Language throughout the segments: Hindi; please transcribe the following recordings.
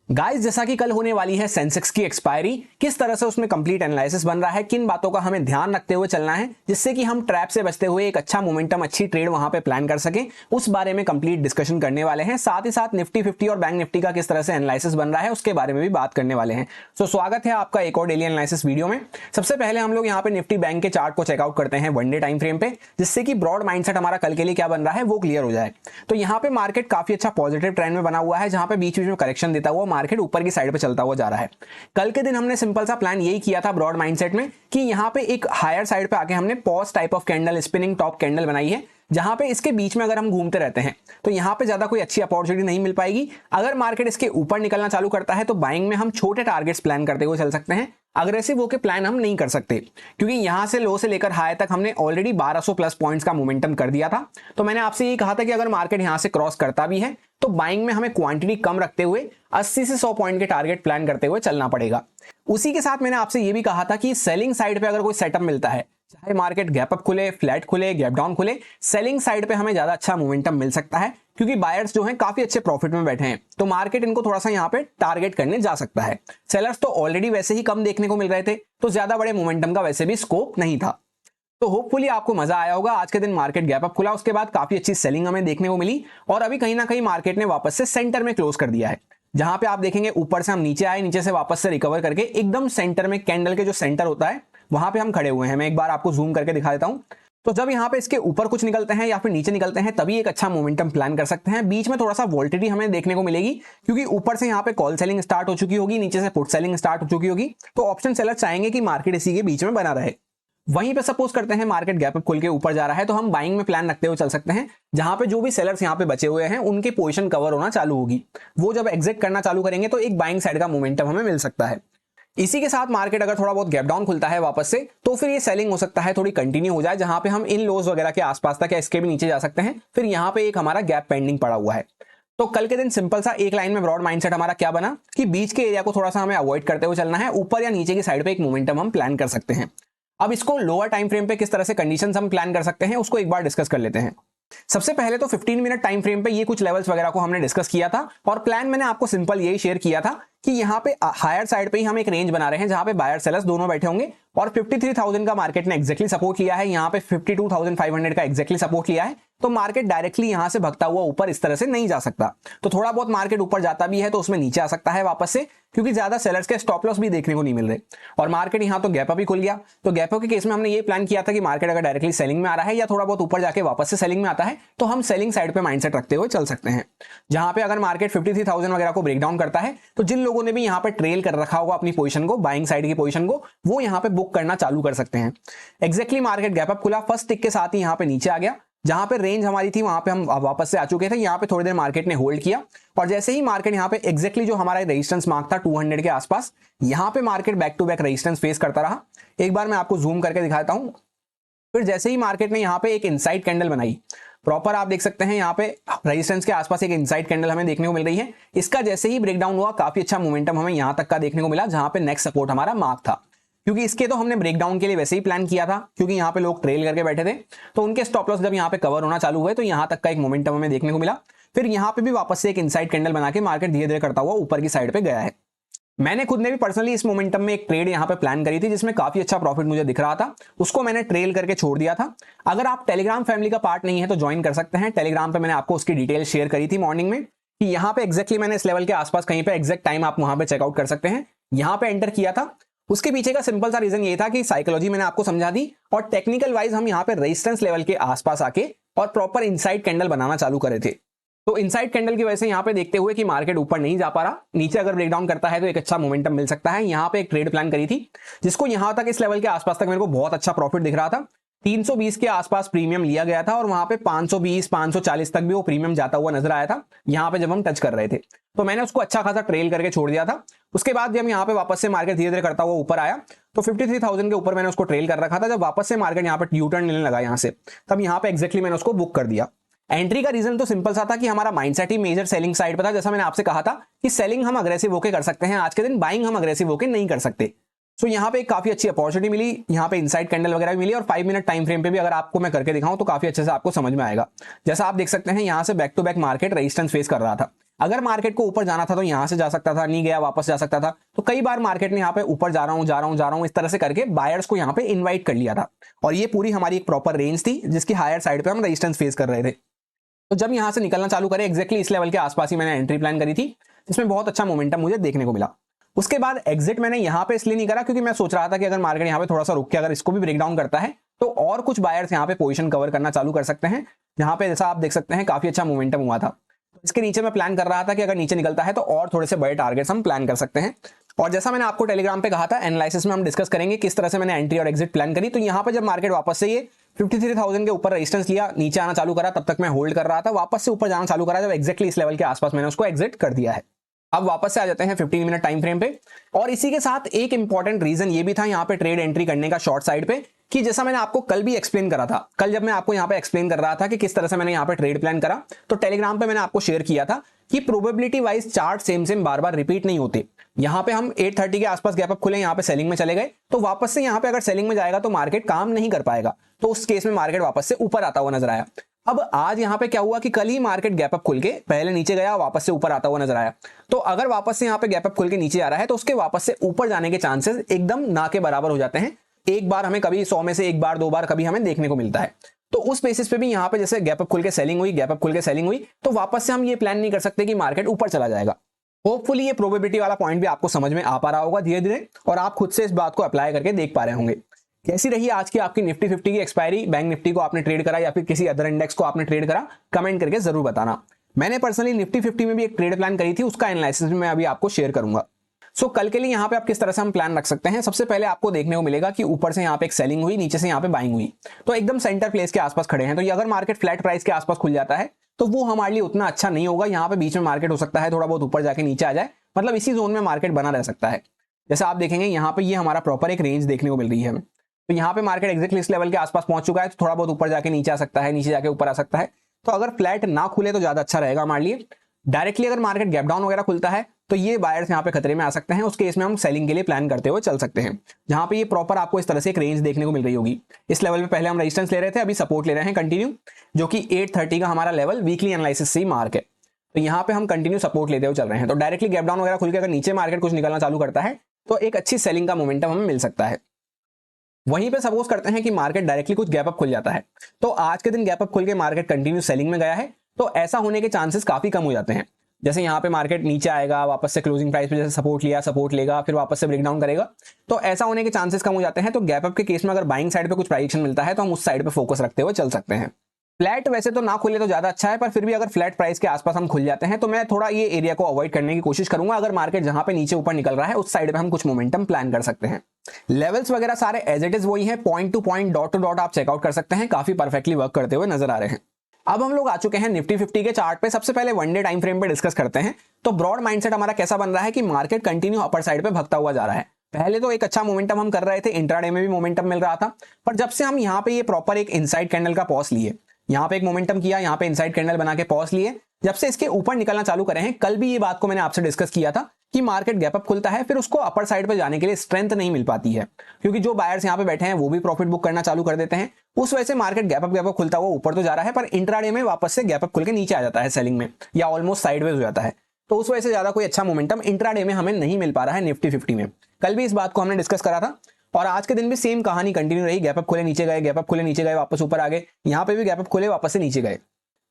गाइस, जैसा कि कल होने वाली है सेंसेक्स की एक्सपायरी, किस तरह से उसमें कंप्लीट एनालिसिस बन रहा है, किन बातों का हमें ध्यान रखते हुए चलना है जिससे कि हम ट्रैप से बचते हुए एक अच्छा मोमेंटम, अच्छी ट्रेड वहां पे प्लान कर सकें, उस बारे में कंप्लीट डिस्कशन करने वाले हैं। साथ ही साथ निफ्टी 50 और बैंक निफ्टी का किस तरह से एनालिसिस बन रहा है उसके बारे में भी बात करने वाले हैं। सो स्वागत है आपका एक और डेली एनालिसिस वीडियो में। सबसे पहले हम लोग यहाँ पे निफ्टी बैंक के चार्ट को चेकआउट करते हैं वन डे टाइम फ्रेम पे, जिससे कि ब्रॉड माइंडसेट हमारा कल के लिए क्या बन रहा है वो क्लियर हो जाए। तो यहाँ पे मार्केट काफी अच्छा पॉजिटिव ट्रेंड में बना हुआ है, जहां पे बीच बीच में करेक्शन देता हुआ मार्केट ऊपर की साइड पे चलता हुआ जा रहा है। कल के दिन हमने सिंपल सा प्लान यही किया था ब्रॉड माइंडसेट में कि यहां पे एक हायर साइड पे आके हमने pause type of candle, spinning top candle बनाई है, जहां पे इसके बीच में अगर हम घूमते रहते हैं तो यहां पे ज्यादा कोई अच्छी अपॉर्चुनिटी नहीं मिल पाएगी। अगर मार्केट इसके ऊपर निकलना चालू करता है तो बाइंग में हम छोटे टारगेट्स प्लान करते हुए चल सकते हैं, अग्रेसिव होकर प्लान हम नहीं कर सकते, क्योंकि यहां से लो से लेकर हाई तक हमने ऑलरेडी 1200 प्लस पॉइंट्स का मोमेंटम कर दिया था। तो मैंने आपसे ये कहा था कि अगर मार्केट यहां से क्रॉस करता भी है तो बाइंग में हमें क्वांटिटी कम रखते हुए 80 से 100 पॉइंट के टारगेट प्लान करते हुए चलना पड़ेगा। उसी के साथ मैंने आपसे ये भी कहा था कि सेलिंग साइड पे अगर कोई सेटअप मिलता है, चाहे मार्केट गैप अप खुले, फ्लैट खुले, गैप डाउन खुले, सेलिंग साइड पे हमें ज्यादा अच्छा मोमेंटम मिल सकता है, क्योंकि बायर्स जो हैं काफी अच्छे प्रॉफिट में बैठे हैं, तो मार्केट इनको थोड़ा सा यहाँ पे टारगेट करने जा सकता है। सेलर्स तो ऑलरेडी वैसे ही कम देखने को मिल रहे थे, तो ज्यादा बड़े मोमेंटम का वैसे भी स्कोप नहीं था। तो होपफुली आपको मजा आया होगा। आज के दिन मार्केट गैप अप खुला, उसके बाद काफी अच्छी सेलिंग हमें देखने को मिली और अभी कहीं ना कहीं मार्केट ने वापस से सेंटर में क्लोज कर दिया है, जहां पे आप देखेंगे ऊपर से हम नीचे आए, नीचे से वापस से रिकवर करके एकदम सेंटर में, कैंडल के जो सेंटर होता है वहां पे हम खड़े हुए हैं। मैं एक बार आपको जूम करके दिखा देता हूं। तो जब यहाँ पे इसके ऊपर कुछ निकलते हैं या फिर नीचे निकलते हैं तभी एक अच्छा मोमेंटम प्लान कर सकते हैं। बीच में थोड़ा सा वोल्टिलिटी हमें देखने को मिलेगी, क्योंकि ऊपर से यहाँ पे कॉल सेलिंग स्टार्ट हो चुकी होगी, नीचे से पुट सेलिंग स्टार्ट हो चुकी होगी, तो ऑप्शन सेलर चाहेंगे कि मार्केट इसी के बीच में बना रहे। वहीं पे सपोज करते हैं मार्केट गैप अप खुल के ऊपर जा रहा है, तो हम बाइंग में प्लान रखते हुए चल सकते हैं, जहां पे जो भी सेलर्स यहाँ पे बचे हुए हैं उनकी पोजीशन कवर होना चालू होगी। वो जब एग्जिट करना चालू करेंगे तो एक बाइंग साइड का मोमेंटम हमें मिल सकता है। इसी के साथ मार्केट अगर थोड़ा बहुत गैप डाउन खुलता है वापस से, तो फिर ये सेलिंग हो सकता है थोड़ी कंटिन्यू हो जाए, जहां पे हम इन लोज वगैरह के आसपास तक या इसके भी नीचे जा सकते हैं। फिर यहाँ पे एक हमारा गैप पेंडिंग पड़ा हुआ है। तो कल के दिन सिंपल सा एक लाइन में ब्रॉड माइंडसेट हमारा क्या बना कि बीच के एरिया को थोड़ा सा हमें अवॉइड करते हुए चलना है, ऊपर या नीचे की साइड पे एक मोमेंटम हम प्लान कर सकते हैं। अब इसको लोअर टाइम फ्रेम पे किस तरह से कंडीशंस हम प्लान कर सकते हैं उसको एक बार डिस्कस कर लेते हैं। सबसे पहले तो 15 मिनट टाइम फ्रेम पे ये कुछ लेवल्स वगैरह को हमने डिस्कस किया था, और प्लान मैंने आपको सिंपल यही शेयर किया था कि यहाँ पे हायर साइड पे ही हम एक रेंज बना रहे हैं, जहां पे बायर सेलर्स दोनों बैठे होंगे, और 53,000 का मार्केट ने एक्जेक्टली सपोर्ट लिया है, यहाँ पे 52,500 का एक्जेक्टली सपोर्ट लिया है। तो मार्केट डायरेक्टली यहां से भगता हुआ ऊपर इस तरह से नहीं जा सकता। तो थोड़ा बहुत मार्केट ऊपर जाता भी है तो उसमें नीचे आ सकता है वापस से, क्योंकि ज्यादा सेलर्स के स्टॉप लॉस भी देखने को नहीं मिल रहे। और मार्केट यहाँ तो गैप अप ही खुल गया। तो गैप अप के केस में हमने ये प्लान किया था कि मार्केट अगर डायरेक्टली सेलिंग में आ रहा है या थोड़ा बहुत ऊपर जाके वापस से सेलिंग में आता है, तो हम सेलिंग साइड पे माइंडसेट रखते हुए चल सकते हैं। जहां पे अगर मार्केट 53,000 वगैरह को ब्रेक डाउन करता है, तो जिन लोगों ने भी यहाँ पे ट्रेल कर रखा होगा अपनी पोजीशन को, बाइंग साइड की पोजीशन को, वो यहाँ पे बुक करना चालू कर सकते हैं। एक्जेक्टली मार्केट गैप अप खुला, फर्स्ट टिक के साथ ही यहाँ पे नीचे आ गया, जहां पे रेंज हमारी थी वहां पे हम वापस से आ चुके थे। यहाँ पे थोड़ी देर मार्केट ने होल्ड किया, और जैसे ही मार्केट यहाँ पे एक्जेक्टली जो हमारा रेजिस्टेंस मार्क था 200 के आसपास, यहाँ पे market back to back resistance face करता रहा। एक बार मैं आपको जूम करके दिखाता हूं। फिर जैसे ही मार्केट ने यहाँ पे एक इनसाइड कैंडल बनाई, प्रॉपर आप देख सकते हैं यहाँ पे रेजिस्टेंस के आसपास एक इनसाइड कैंडल हमें देखने को मिल रही है। इसका जैसे ही ब्रेकडाउन हुआ, काफी अच्छा मोमेंटम हमें यहाँ तक का देखने को मिला, जहां पे नेक्स्ट सपोर्ट हमारा मार्क था। क्योंकि इसके तो हमने ब्रेकडाउन के लिए वैसे ही प्लान किया था, क्योंकि यहाँ पे लोग ट्रेल करके बैठे थे, तो उनके स्टॉप लॉस जब यहाँ पे कवर होना चालू हुए तो यहाँ तक का एक मोमेंटम हमें देखने को मिला। फिर यहाँ पे भी वापस से एक इनसाइड कैंडल बना के मार्केट धीरे धीरे करता हुआ ऊपर की साइड पे गया है। मैंने खुद ने भी पर्सनली इस मोमेंटम में एक ट्रेड यहाँ पे प्लान करी थी, जिसमें काफी अच्छा प्रॉफिट मुझे दिख रहा था, उसको मैंने ट्रेल करके छोड़ दिया था। अगर आप टेलीग्राम फैमिली का पार्ट नहीं है तो ज्वाइन कर सकते हैं। टेलीग्राम पे मैंने आपको उसकी डिटेल शेयर करी थी मॉर्निंग में, कि यहाँ पे एक्जैक्टली मैंने इस लेवल के आसपास कहीं पे एग्जैक्ट टाइम आप वहां पे चेकआउट कर सकते हैं, यहाँ पे एंटर किया था। उसके पीछे का सिंपल सा रीजन ये था कि साइकोलॉजी मैंने आपको समझा दी, और टेक्निकल वाइज हम यहाँ पे रेजिस्टेंस लेवल के आसपास आके और प्रॉपर इनसाइड कैंडल बनाना चालू करे थे। तो इनसाइड कैंडल की वजह से यहाँ पे देखते हुए कि मार्केट ऊपर नहीं जा पा रहा, नीचे अगर ब्रेकडाउन करता है तो एक अच्छा मोमेंटम मिल सकता है। यहाँ पे एक ट्रेड प्लान करी थी, जिसको यहाँ तक इस लेवल के आसपास तक मेरे को बहुत अच्छा प्रॉफिट दिख रहा था। 320 के आसपास प्रीमियम लिया गया था, और वहां पे 520 540 तक भी वो प्रीमियम जाता हुआ नजर आया था यहाँ पे जब हम टच कर रहे थे। तो मैंने उसको अच्छा खासा ट्रेल करके छोड़ दिया था। उसके बाद जब यहाँ पे वापस से मार्केट धीरे धीरे करता हुआ ऊपर आया, तो 53,000 के ऊपर मैंने उसको ट्रेल कर रखा था। जब वापस से मार्केट यहाँ पे यू टर्न लेने लगा यहाँ से, तब यहाँ पे एक्जेक्टली मैंने उसको बुक कर दिया। एंट्री का रीजन तो सिंपल सा था कि हमारा माइंडसेट ही मेजर सेलिंग साइड पर था। जैसा मैंने आपसे कहा था कि सेलिंग हम अग्रेसिव होकर कर सकते हैं, आज के दिन बाइंग हम अग्रेसिव होकर नहीं कर सकते। सो यहाँ पे एक काफी अच्छी अपॉर्चुनिटी मिली, यहाँ पे इनसाइड कैंडल वगैरह भी मिली, और 5 मिनट टाइम फ्रेम पे भी अगर आपको मैं करके दिखाऊं तो काफी अच्छे से आपको समझ में आएगा। जैसा आप देख सकते हैं यहाँ से back to back market resistance face कर रहा था, अगर मार्केट को ऊपर जाना था तो यहां से जा सकता था, नहीं गया वापस जा सकता था। तो कई बार मार्केट ने यहाँ पे ऊपर जा रहा हूं इस तरह से करके बायर्स को यहाँ पे इन्वाइट कर लिया था, और ये पूरी हमारी एक प्रॉपर रेंज थी जिसकी हायर साइड पे हम रेजिस्टेंस फेस कर रहे थे। तो जब यहां से निकलना चालू करे एग्जैक्टली इस लेवल के आसपास ही मैंने एंट्री प्लान करी थी, जिसमें बहुत अच्छा मोमेंटम मुझे देखने को मिला। उसके बाद एग्जिट मैंने यहां पे इसलिए नहीं करा क्योंकि मैं सोच रहा था कि अगर मार्केट यहां पे थोड़ा सा रुक के अगर इसको भी ब्रेक डाउन करता है तो और कुछ बायर्स यहां पे पोजीशन कवर करना चालू कर सकते हैं, जहां पे जैसा आप देख सकते हैं काफी अच्छा मोमेंटम हुआ था। इसके नीचे मैं प्लान कर रहा था कि अगर नीचे निकलता है तो और थोड़े से बड़े टारगेट्स हम प्लान कर सकते हैं। और जैसा मैंने आपको टेलीग्राम पे कहा था एनालिसिस में हम डिस्कस करेंगे किस तरह से मैंने एंट्री और एग्जिट प्लान करी। तो यहाँ पे जब मार्केट वापस से ये 53,000 के ऊपर रेजिस्टेंस लिया, नीचे आना चालू करा, तब तक मैं होल्ड कर रहा था। वापस से ऊपर जाना चालू करा जब एग्जैक्टली इस लेवल के आसपास मैंने उसको एग्जिट कर दिया है। अब वापस से आ जाते हैं 15 मिनट टाइम फ्रेम पे, और इसी के साथ एक इंपॉर्टेंट रीजन ये भी था यहाँ पे ट्रेड एंट्री करने का शॉर्ट साइड पे, कि जैसा मैंने आपको कल भी एक्सप्लेन करा था, कल जब मैं आपको यहाँ पे एक्सप्लेन कर रहा था कि किस तरह से मैंने यहाँ पे ट्रेड प्लान करा, तो टेलीग्राम पे मैंने आपको शेयर किया था कि प्रोबेबिलिटी वाइज चार्ट सेम बार बार रिपीट नहीं होते। यहाँ पे हम 830 के आसपास गैप अप खुले, यहाँ पे सेलिंग में चले गए, तो वापस से यहाँ पे अगर सेलिंग में जाएगा तो मार्केट काम नहीं कर पाएगा, तो उस केस में मार्केट वापस से ऊपर आता हुआ नजर आया। अब आज यहाँ पे क्या हुआ कि कल ही मार्केट गैप अप खुल के पहले नीचे गया, वापस से ऊपर आता हुआ नजर आया। तो अगर वापस से यहाँ पे गैप अप खुल के नीचे आ रहा है तो उसके वापस से ऊपर जाने के चांसेस एकदम ना के बराबर हो जाते हैं। एक बार हमें कभी 100 में से एक बार 2 बार कभी हमें देखने को मिलता है। तो उस बेसिस पे भी यहाँ पे जैसे गैप अप खुल के सेलिंग हुई, गैप अप खुल के सेलिंग हुई, तो वापस से हम ये प्लान नहीं कर सकते कि मार्केट ऊपर चला जाएगा। होपफुली ये प्रोबेबिलिटी वाला पॉइंट भी आपको समझ में आ पा रहा होगा धीरे धीरे, और आप खुद से इस बात को अप्लाई करके देख पा रहे होंगे। कैसी रही आज की आपकी निफ्टी 50 की एक्सपायरी? बैंक निफ्टी को आपने ट्रेड करा या फिर किसी अदर इंडेक्स को आपने ट्रेड करा? कमेंट करके जरूर बताना। मैंने पर्सनली निफ्टी 50 में भी एक ट्रेड प्लान करी थी, उसका एनालिसिस भी मैं अभी आपको शेयर करूंगा। सो कल के लिए यहाँ पे आप किस तरह से हम प्लान रख सकते हैं? सबसे पहले आपको देखने को मिलेगा कि ऊपर से यहाँ पे एक सेलिंग हुई, नीचे से यहाँ पे बाइंग हुई, तो एकदम सेंटर प्लेस के आसपास खड़े हैं। तो ये अगर मार्केट फ्लैट प्राइस के आसपास खुल जाता है तो वो हमारे लिए उतना अच्छा नहीं होगा। यहाँ पे बीच में मार्केट हो सकता है थोड़ा बहुत ऊपर जाके नीचे आ जाए, मतलब इसी जोन में मार्केट बना रह सकता है। जैसे आप देखेंगे यहाँ पे ये हमारा प्रॉपर एक रेंज देखने को मिल रही है हमें, तो यहाँ पे मार्केट एक्जैक्टली इस लेवल के आसपास पहुंच चुका है, तो थोड़ा बहुत ऊपर जाके नीचे आ सकता है, नीचे जाके ऊपर आ सकता है। तो अगर फ्लैट ना खुले तो ज्यादा अच्छा रहेगा हमारे लिए। डायरेक्टली अगर मार्केट गैप डाउन वगैरह खुलता है तो ये बायर्स यहाँ पे खतरे में आ सकते हैं, उस केस में हम सेलिंग के लिए प्लान करते हुए चल सकते हैं। जहां पे ये प्रॉपर आपको इस तरह से एक रेंज देखने को मिल रही होगी। इस लेवल पे पहले हम रेजिस्टेंस ले रहे थे, अभी सपोर्ट ले रहे हैं कंटिन्यू, जो कि 830 का हमारा लेवल वीकली एनालिसिस से मार्क है। तो यहाँ पे हम कंटिन्यू सपोर्ट लेते हुए चल रहे हैं। तो डायरेक्टली गैप डाउन वगैरह खुल के अगर नीचे मार्केट कुछ निकलना चालू करता है तो एक अच्छी सेलिंग का मोमेंटम हमें मिल सकता है। वहीं पे सपोज करते हैं कि मार्केट डायरेक्टली कुछ गैप अप खुल जाता है, तो आज के दिन गैप अप खुल के मार्केट कंटिन्यू सेलिंग में गया है, तो ऐसा होने के चांसेस काफी कम हो जाते हैं। जैसे यहाँ पे मार्केट नीचे आएगा, वापस से क्लोजिंग प्राइस पे जैसे सपोर्ट लिया, सपोर्ट लेगा, फिर वापस से ब्रेकडाउन करेगा, तो ऐसा होने के चांसेस कम हो जाते हैं। तो गैप अप के केस में अगर बाइंग साइड पे कुछ प्राइस मिलता है तो हम उस साइड पे फोकस रखते हुए चल सकते हैं। फ्लैट वैसे तो ना खुले तो ज्यादा अच्छा है, पर फिर भी अगर फ्लैट प्राइस के आसपास हम खुल जाते हैं तो मैं थोड़ा ये एरिया को अवॉइड करने की कोशिश करूंगा। अगर मार्केट जहां पे नीचे ऊपर निकल रहा है उस साइड पे हम कुछ मोमेंटम प्लान कर सकते हैं। लेवल्स वगैरह सारे एज इट इज वही है, point two point, dot to dot आप चेकआउट कर सकते हैं, काफी परफेक्टली वर्क करते हुए नजर आ रहे हैं। अब हम लोग आ चुके हैं निफ्टी 50 के चार्ट पे। सबसे पहले वन डे टाइम फ्रेम पे डिस्कस करते हैं। तो ब्रॉड माइंडसेट हमारा कैसा बन रहा है कि मार्केट कंटिन्यू अपर साइड पे भगता हुआ जा रहा है। पहले तो एक अच्छा मोमेंटम हम कर रहे थे, इंट्राडे में भी मोमेंटम मिल रहा था, पर जब से हम यहाँ पे ये प्रॉपर एक इनसाइड कैंडल का पॉज लिए, यहाँ पे एक मोमेंटम किया, यहाँ पे इनसाइड कैंडल बना के पॉज लिए, जब से इसके ऊपर निकलना चालू करे हैं, कल भी ये बात को मैंने आपसे डिस्कस किया था कि मार्केट गैप अप खुलता है, फिर उसको अपर साइड पे जाने के लिए स्ट्रेंथ नहीं मिल पाती है, क्योंकि जो बायर्स यहाँ पे बैठे हैं वो भी प्रॉफिट बुक करना चालू कर देते हैं। उस वजह से मार्केट गैप अप खुलता हुआ ऊपर तो जा रहा है, पर इंट्राडे में वापस से गैप अप खुल के नीचे आ जाता है सेलिंग में, या ऑलमोस्ट साइडवेज हो जाता है। तो उस वजह से ज्यादा कोई अच्छा मोमेंटम इंट्राडे में हमें नहीं मिल पा रहा है निफ्टी 50 में। कल भी इस बात को हमने डिस्कस करा था, और आज के दिन भी सेम कहानी कंटिन्यू रही। गैप अप खुले नीचे गए, गैप अप खुले नीचे गए, वापस ऊपर आ गए, यहाँ पे भी गैप अप खुले वापस से नीचे गए।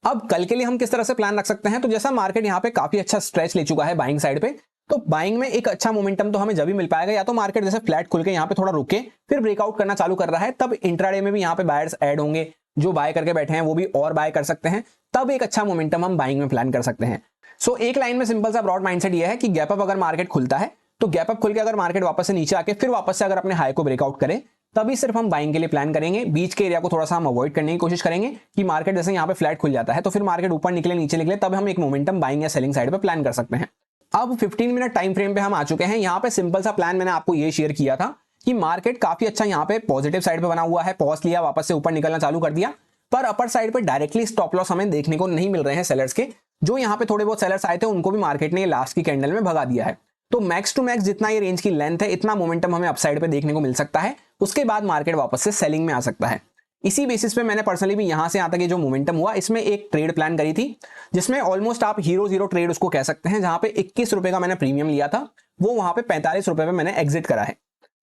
अब कल के लिए हम किस तरह से प्लान रख सकते हैं? तो जैसा मार्केट यहाँ पे काफी अच्छा स्ट्रेच ले चुका है बाइंग साइड पे, तो बाइंग में एक अच्छा मोमेंटम तो हमें जब भी मिल पाएगा, या तो मार्केट जैसे फ्लैट खुल के यहाँ पे थोड़ा रुके फिर ब्रेकआउट करना चालू कर रहा है, तब इंट्राडे में भी यहाँ पे बायर्स ऐड होंगे, जो बाय करके बैठे हैं वो भी और बाय कर सकते हैं, तब एक अच्छा मोमेंटम हम बाइंग में प्लान कर सकते हैं। सो एक लाइन में सिंपल सा ब्रॉड माइंडसेट ये है कि गैप अप अगर मार्केट खुलता है तो गैप अप खुल के अगर मार्केट वापस से नीचे आके फिर वापस से अगर अपने हाई को ब्रेकआउट करे, तभी सिर्फ हम बाइंग के लिए प्लान करेंगे। बीच के एरिया को थोड़ा सा हम अवॉइड करने की कोशिश करेंगे कि मार्केट जैसे यहाँ पे फ्लैट खुल जाता है तो फिर मार्केट ऊपर निकले नीचे निकले, तब हम एक मोमेंटम बाइंग या सेलिंग साइड पे प्लान कर सकते हैं। अब 15 मिनट टाइम फ्रेम पे हम आ चुके हैं। यहाँ पे सिंपल सा प्लान मैंने आपको ये शेयर किया था कि मार्केट काफी अच्छा यहाँ पे पॉजिटिव साइड पे बना हुआ है, पॉज लिया, वापस से ऊपर निकलना चालू कर दिया, पर अपर साइड पे डायरेक्टली स्टॉप लॉस हमें देखने को नहीं मिल रहे हैं सेलर्स के। जो यहाँ पे थोड़े बहुत सेलर्स आए थे उनको भी मार्केट ने लास्ट की कैंडल में भगा दिया है। तो मैक्स टू मैक्स जितना ये रेंज की लेंथ है, इतना मोमेंटम हमें अपसाइड पे देखने को मिल सकता है। उसके बाद मार्केट वापस से सेलिंग में आ सकता है। इसी बेसिस पे मैंने पर्सनली भी यहां से यहां तक ये जो मोमेंटम हुआ इसमें एक ट्रेड प्लान करी थी, जिसमें ऑलमोस्ट आप हीरो जीरो ट्रेड उसको कह सकते हैं, जहां पे 21 रुपए का मैंने प्रीमियम लिया था, वो वहां पे 45 रुपए पे मैंने एग्जिट करा है,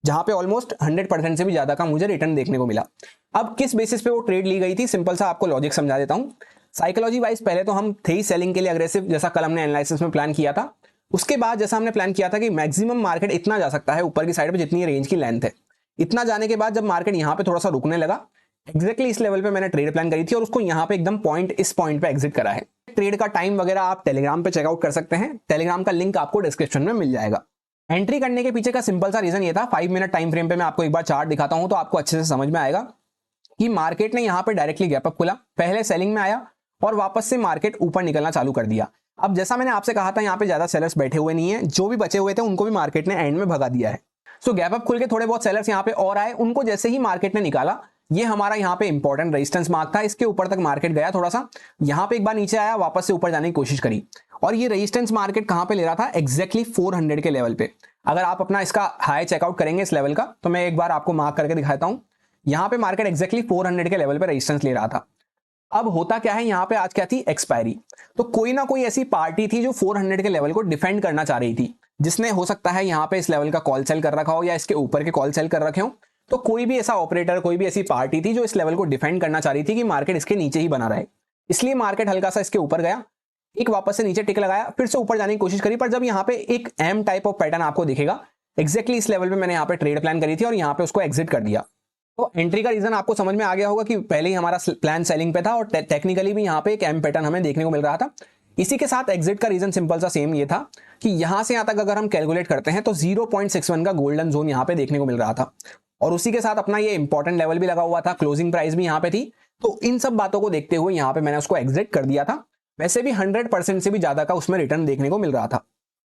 जहां पे ऑलमोस्ट 100% से भी ज्यादा का मुझे रिटर्न देखने को मिला। अब किस बेसिस पे वो ट्रेड ली गई थी, सिंपल सा आपको लॉजिक समझा देता हूं। साइकोलॉजी वाइज पहले तो हम थे ही सेलिंग के लिए अग्रेसिव, जैसा कल हमने एनालिसिस में प्लान किया था। उसके बाद जैसा हमने प्लान किया था कि मैक्सिमम मार्केट इतना जा सकता है ऊपर की साइड पे जितनी रेंज की लेंथ है, इतना जाने के बाद जब मार्केट यहाँ पे थोड़ा सा रुकने लगा, एग्जैक्टली इस लेवल पे मैंने ट्रेड प्लान करी थी और उसको यहाँ पे एकदम इस पॉइंट पे एग्जिट करा है। ट्रेड का टाइम वगैरह आप टेलीग्राम पे चेकआउट कर सकते हैं, टेलीग्राम का लिंक आपको डिस्क्रिप्शन में मिल जाएगा। एंट्री करने के पीछे का सिंपल सा रीजन ये था, 5 मिनट टाइम फ्रेम पे मैं आपको एक बार चार्ट दिखाता हूं तो आपको अच्छे से समझ में आएगा कि मार्केट ने यहाँ पे डायरेक्टली गैप अप खुला, पहले सेलिंग में आया और वापस से मार्केट ऊपर निकलना चालू कर दिया। अब जैसा मैंने आपसे कहा था यहाँ पे ज्यादा सेलर्स बैठे हुए नहीं है, जो भी बचे हुए थे उनको भी मार्केट ने एंड में भगा दिया है। सो गैप अप खुल के थोड़े बहुत सेलर्स यहाँ पे और आए, उनको जैसे ही मार्केट ने निकाला, ये हमारा यहाँ पे इंपॉर्टेंट रेजिस्टेंस मार्क था, इसके ऊपर तक मार्केट गया थोड़ा सा, यहाँ पे एक बार नीचे आया, वापस से ऊपर जाने की कोशिश करी और ये रेजिस्टेंस मार्केट कहां पे ले रहा था, एग्जैक्टली 400 के लेवल पे। अगर आप अपना इसका हाई चेकआउट करेंगे इस लेवल का, तो मैं एक बार आपको मार्क करके दिखाता हूं, यहाँ पे मार्केट एग्जैक्टली 400 के लेवल पे रेजिस्टेंस ले रहा था। अब होता क्या है, यहाँ पे आज क्या थी, एक्सपायरी। तो कोई ना कोई ऐसी पार्टी थी जो 400 के लेवल को डिफेंड करना चाह रही थी, जिसने हो सकता है यहाँ पे इस लेवल का कॉल सेल कर रखा हो या इसके ऊपर के कॉल सेल कर रखे हो। तो कोई भी ऐसा ऑपरेटर, कोई भी ऐसी पार्टी थी जो इस लेवल को डिफेंड करना चाह रही थी कि मार्केट इसके नीचे ही बना रहे, इसलिए मार्केट हल्का सा इसके ऊपर गया, एक वापस से नीचे टिक लगाया, फिर से ऊपर जाने की कोशिश करी, पर जब यहाँ पे एक एम टाइप ऑफ पैटर्न आपको दिखेगा, एग्जैक्टली इस लेवल पे मैंने यहाँ पे ट्रेड प्लान करी थी और यहाँ पे उसको एग्जिट कर दिया। तो एंट्री का रीजन आपको समझ में आ गया होगा कि पहले ही हमारा प्लान सेलिंग पे था और टेक्निकली भी यहाँ पे एक एम पैटर्न हमें देखने को मिल रहा था। इसी के साथ एग्जिट का रीजन सिंपल सा सेम ये था कि यहां से यहां तक अगर हम कैलकुलेट करते हैं तो 0.61 का गोल्डन जोन यहाँ पे देखने को मिल रहा था और उसी के साथ अपना ये इंपॉर्टेंट लेवल भी लगा हुआ था, क्लोजिंग प्राइस भी यहाँ पे थी। तो इन सब बातों को देखते हुए यहाँ पे मैंने उसको एग्जिट कर दिया था। वैसे भी 100% से भी ज्यादा का उसमें रिटर्न देखने को मिल रहा था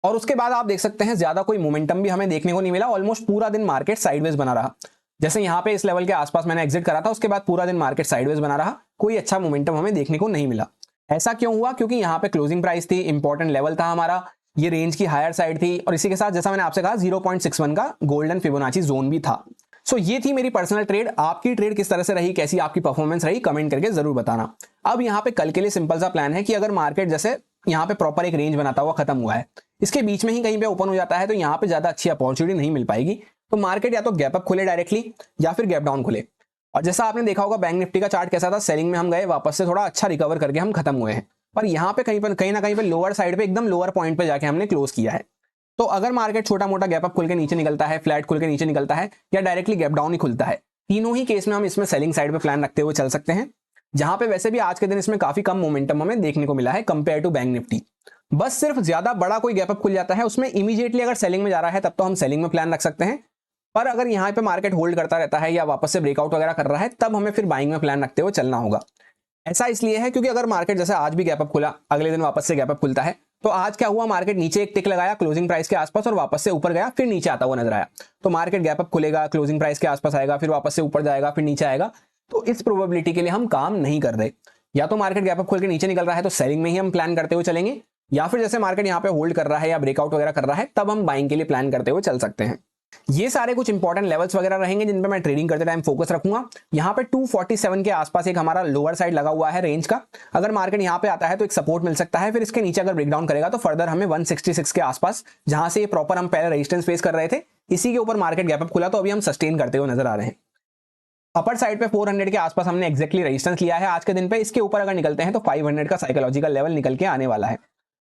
और उसके बाद आप देख सकते हैं ज्यादा कोई मोमेंटम भी हमें देखने को नहीं मिला, ऑलमोस्ट पूरा दिन मार्केट साइडवेज बना रहा। जैसे यहाँ पे इस लेवल के आसपास मैंने एग्जिट करा था, उसके बाद पूरा दिन मार्केट साइडवेज बना रहा, कोई अच्छा मोमेंटम हमें देखने को नहीं मिला। ऐसा क्यों हुआ, क्योंकि यहाँ पे क्लोजिंग प्राइस थी, इंपॉर्टेंट लेवल था हमारा, ये रेंज की हायर साइड थी और इसी के साथ जैसा मैंने आपसे कहा 0.61 का गोल्डन फिबोनाची जोन भी था। सो ये थी मेरी पर्सनल ट्रेड। आपकी ट्रेड किस तरह से रही, कैसी आपकी परफॉर्मेंस रही, कमेंट करके जरूर बताना। अब यहाँ पे कल के लिए सिंपल सा प्लान है कि अगर मार्केट जैसे यहाँ पे प्रॉपर एक रेंज बनाता हुआ खत्म हुआ है, इसके बीच में ही कहीं पे ओपन हो जाता है, तो यहाँ पे ज्यादा अच्छी अपॉर्चुनिटी नहीं मिल पाएगी। तो मार्केट या तो गैप अप खुले डायरेक्टली या फिर गैप डाउन खुले। और जैसा आपने देखा होगा बैंक निफ्टी का चार्ट कैसा था, सेलिंग में हम गए, वापस से थोड़ा अच्छा रिकवर करके हम खत्म हुए हैं, पर यहाँ पे कहीं ना कहीं पे लोअर साइड पे एकदम लोअर पॉइंट पे जाके हमने क्लोज किया है। तो अगर मार्केट छोटा मोटा गैप अप खुल के नीचे निकलता है, फ्लैट खुल के नीचे निकलता है या डायरेक्टली गैप डाउन ही खुलता है, तीनों ही केस में हम इसमें सेलिंग साइड पे प्लान रखते हुए चल सकते हैं, जहां पे वैसे भी आज के दिन इसमें काफी कम मोमेंटम हमें देखने को मिला है कंपेयर टू बैंक निफ्टी। बस सिर्फ ज्यादा बड़ा कोई गैप अप खुल जाता है, उसमें इमीडिएटली अगर सेलिंग में जा रहा है तब तो हम सेलिंग में प्लान रख सकते हैं, पर अगर यहाँ पे मार्केट होल्ड करता रहता है या वापस से ब्रेकआउट वगैरह कर रहा है, तब हमें फिर बाइंग में प्लान रखते हुए चलना होगा। ऐसा इसलिए है क्योंकि अगर मार्केट जैसे आज भी गैप अप खुला, अगले दिन वापस से गैप अप खुलता है, तो आज क्या हुआ, मार्केट नीचे एक टिक लगाया क्लोजिंग प्राइस के आसपास और वापस से ऊपर गया, फिर नीचे आता हुआ नजर आया। तो मार्केट गैप अप खुलेगा, क्लोजिंग प्राइस के आसपास आएगा, फिर वापस से ऊपर जाएगा, फिर नीचे आएगा। तो इस प्रोबेबिलिटी के लिए हम काम नहीं कर रहे। या तो मार्केट गैप अप खुल के नीचे निकल रहा है तो सेलिंग में ही हम प्लान करते हुए चलेंगे, या फिर जैसे मार्केट यहाँ पे होल्ड कर रहा है या ब्रेकआउट वगैरह कर रहा है, तब हम बाइंग के लिए प्लान करते हुए चल सकते हैं। ये सारे कुछ इंपॉर्टेंट लेवल्स वगैरह रहेंगे जिन पे मैं ट्रेडिंग करते टाइम फोकस रखूंगा। यहाँ पे 247 के आसपास एक हमारा लोअर साइड लगा हुआ है रेंज का, अगर मार्केट यहाँ पे आता है तो एक सपोर्ट मिल सकता है, फिर इसके नीचे अगर ब्रेकडाउन करेगा तो फर्दर हमें 166 के आसपास, जहां से ये प्रॉपर हम पहले रेजिस्टेंस फेस कर रहे थे, इसी के ऊपर मार्केट गैप अप खुला, तो अभी हम सस्टेन करते हुए नजर आ रहे हैं। अपर साइड पे 400 के आसपास हमने एक्जैक्टली रेजिस्टेंस लिया है आज के दिन पे, इसके ऊपर अगर निकलते हैं तो 500 का साइकोलॉजिकल लेवल निकल के आने वाला है।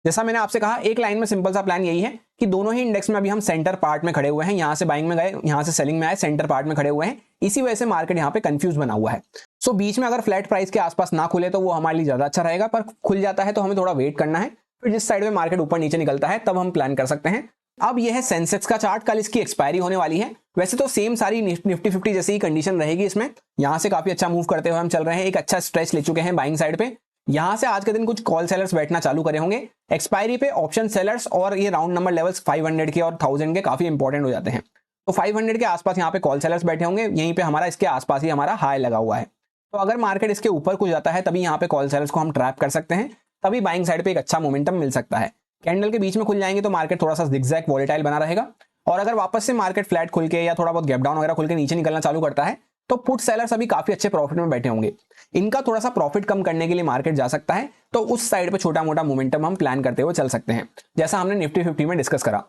जैसा मैंने आपसे कहा, एक लाइन में सिंपल सा प्लान यही है कि दोनों ही इंडेक्स में अभी हम सेंटर पार्ट में खड़े हुए हैं, यहां से बाइंग में गए, यहां से सेलिंग में आए, सेंटर पार्ट में खड़े हुए हैं, इसी वजह से मार्केट यहां पे कंफ्यूज बना हुआ है। सो बीच में अगर फ्लैट प्राइस के आसपास ना खुले तो वो हमारे लिए ज्यादा अच्छा रहेगा, पर खुल जाता है तो हमें थोड़ा वेट करना है, फिर जिस साइड में मार्केट ऊपर नीचे निकलता है तब हम प्लान कर सकते हैं। अब यह है सेंसेक्स का चार्ट, कल इसकी एक्सपायरी होने वाली है। वैसे तो सेम सारी निफ्टी 50 जैसी ही कंडीशन रहेगी इसमें, यहां से काफी अच्छा मूव करते हुए हम चल रहे हैं, एक अच्छा स्ट्रेच ले चुके हैं बाइंग साइड पे, यहां से आज के दिन कुछ कॉल सेलर्स बैठना चालू करे होंगे, एक्सपायरी पे ऑप्शन सेलर्स और ये राउंड नंबर लेवल्स 500 के और 1000 के काफी इंपॉर्टेंट हो जाते हैं। तो 500 के आसपास यहाँ पे कॉल सेलर्स बैठे होंगे, यहीं पे हमारा इसके आसपास ही हमारा हाई लगा हुआ है। तो अगर मार्केट इसके ऊपर कुछ जाता है तभी यहाँ पे कॉल सेलर्स को हम ट्रैप कर सकते हैं, तभी बाइंग साइड पे एक अच्छा मोमेंटम मिल सकता है। कैंडल के बीच में खुल जाएंगे तो मार्केट थोड़ा सा जिगजैग वोलेटाइल बना रहेगा, और अगर वापस से मार्केट फ्लैट खुल के या थोड़ा बहुत गैप डाउन वगैरह खुल के नीचे निकलना चालू करता है तो पुट सेलर्स अभी काफी अच्छे प्रॉफिट में बैठे होंगे। इनका थोड़ा सा प्रॉफिट कम करने के लिए मार्केट जा सकता है, तो उस साइड पे छोटा मोटा मोमेंटम हम प्लान करते हुए चल सकते हैं, जैसा हमने निफ्टी 50 में डिस्कस करा।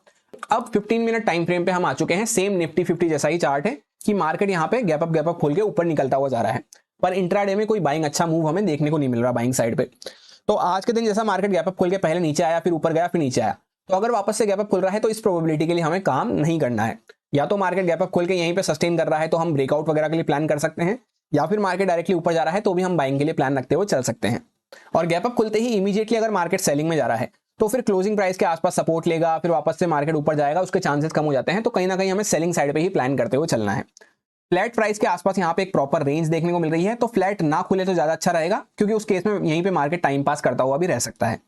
अब 15 मिनट टाइम फ्रेम पे हम आ चुके हैं। सेम निफ्टी 50 जैसा ही चार्ट है कि मार्केट यहाँ पे गैप अप खोल के ऊपर निकलता हुआ जा रहा है, पर इंट्राडे में कोई बाइंग अच्छा मूव हमें देखने को नहीं मिल रहा बाइंग साइड पे। तो आज के दिन जैसा मार्केट गैप अप खोल के पहले नीचे आया, फिर ऊपर गया, फिर नीचे आया, तो अगर वापस से गैप अप खुल रहा है तो इस प्रोबेबिलिटी के लिए हमें काम नहीं करना है। या तो मार्केट गैप अप खोल के यहीं पे सस्टेन कर रहा है तो हम ब्रेकआउट वगैरह के लिए प्लान कर सकते हैं, या फिर मार्केट डायरेक्टली ऊपर जा रहा है तो भी हम बाइंग के लिए प्लान रखते हुए चल सकते हैं। और गैप अप खुलते ही इमीडिएटली अगर मार्केट सेलिंग में जा रहा है तो फिर क्लोजिंग प्राइस के आसपास सपोर्ट लेगा, फिर वापस से मार्केट ऊपर जाएगा, उसके चांसेस कम हो जाते हैं। तो कहीं ना कहीं हमें सेलिंग साइड पे ही प्लान करते हुए चलना है। फ्लैट प्राइस के आसपास यहाँ पे एक प्रॉपर रेंज देखने को मिल रही है, तो फ्लैट ना खुले तो ज्यादा अच्छा रहेगा, क्योंकि उस केस में यहीं पे मार्केट टाइम पास करता हुआ भी रह सकता है।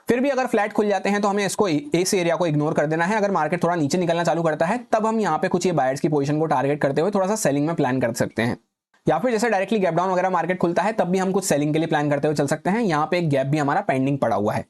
फिर भी अगर फ्लैट खुल जाते हैं तो हमें इसको इस एरिया को इग्नोर कर देना है। अगर मार्केट थोड़ा नीचे निकलना चालू करता है तब हम यहाँ पे कुछ ये बायर्स की पोजीशन को टारगेट करते हुए थोड़ा सा सेलिंग में प्लान कर सकते हैं, या फिर जैसे डायरेक्टली गैप डाउन वगैरह मार्केट खुलता है तब भी हम कुछ सेलिंग के लिए प्लान करते हुए चल सकते हैं। यहाँ पे एक गैप भी हमारा पेंडिंग पड़ा हुआ है।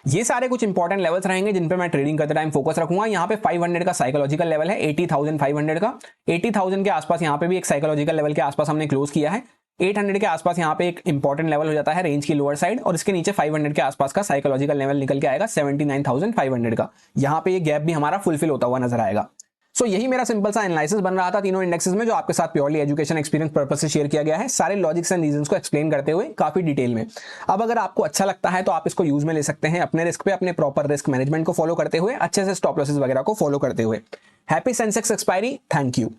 ये सारे कुछ इंपॉर्टेंट लेवल्स रहेंगे जिन पे मैं ट्रेडिंग करते टाइम फोकस रखूंगा। यहाँ पे 500 का साइकोलॉजिकल लेवल है, 80,500 का। 80,000 के आसपास यहाँ पे भी एक साइकोलॉजिकल लेवल के आसपास हमने क्लोज किया है। 800 के आसपास यहाँ पे एक इंपॉर्टेंट लेवल हो जाता है रेंज की लोअर साइड, और इसके नीचे 500 के आसपास का साइकोलॉजिकल लेवल निकल के आएगा 79,500 का। यहाँ पे ये गैप भी हमारा फुलफिल होता हुआ नजर आएगा। सो यही मेरा सिंपल सा एनालिसिस बन रहा था तीनों इंडेक्सेस में, जो आपके साथ प्योरली एजुकेशन एक्सपीरियंस पर्पस से शेयर किया गया है, सारे लॉजिक्स एंड रीजंस को एक्सप्लेन करते हुए काफी डिटेल में। अब अगर आपको अच्छा लगता है तो आप इसको यूज में ले सकते हैं अपने रिस्क पे, अपने प्रॉपर रिस्क मैनेजमेंट को फॉलो करते हुए, अच्छे से स्टॉप लॉसेस वगैरह को फॉलो करते हुए। Happy Sensex expiry. Thank you.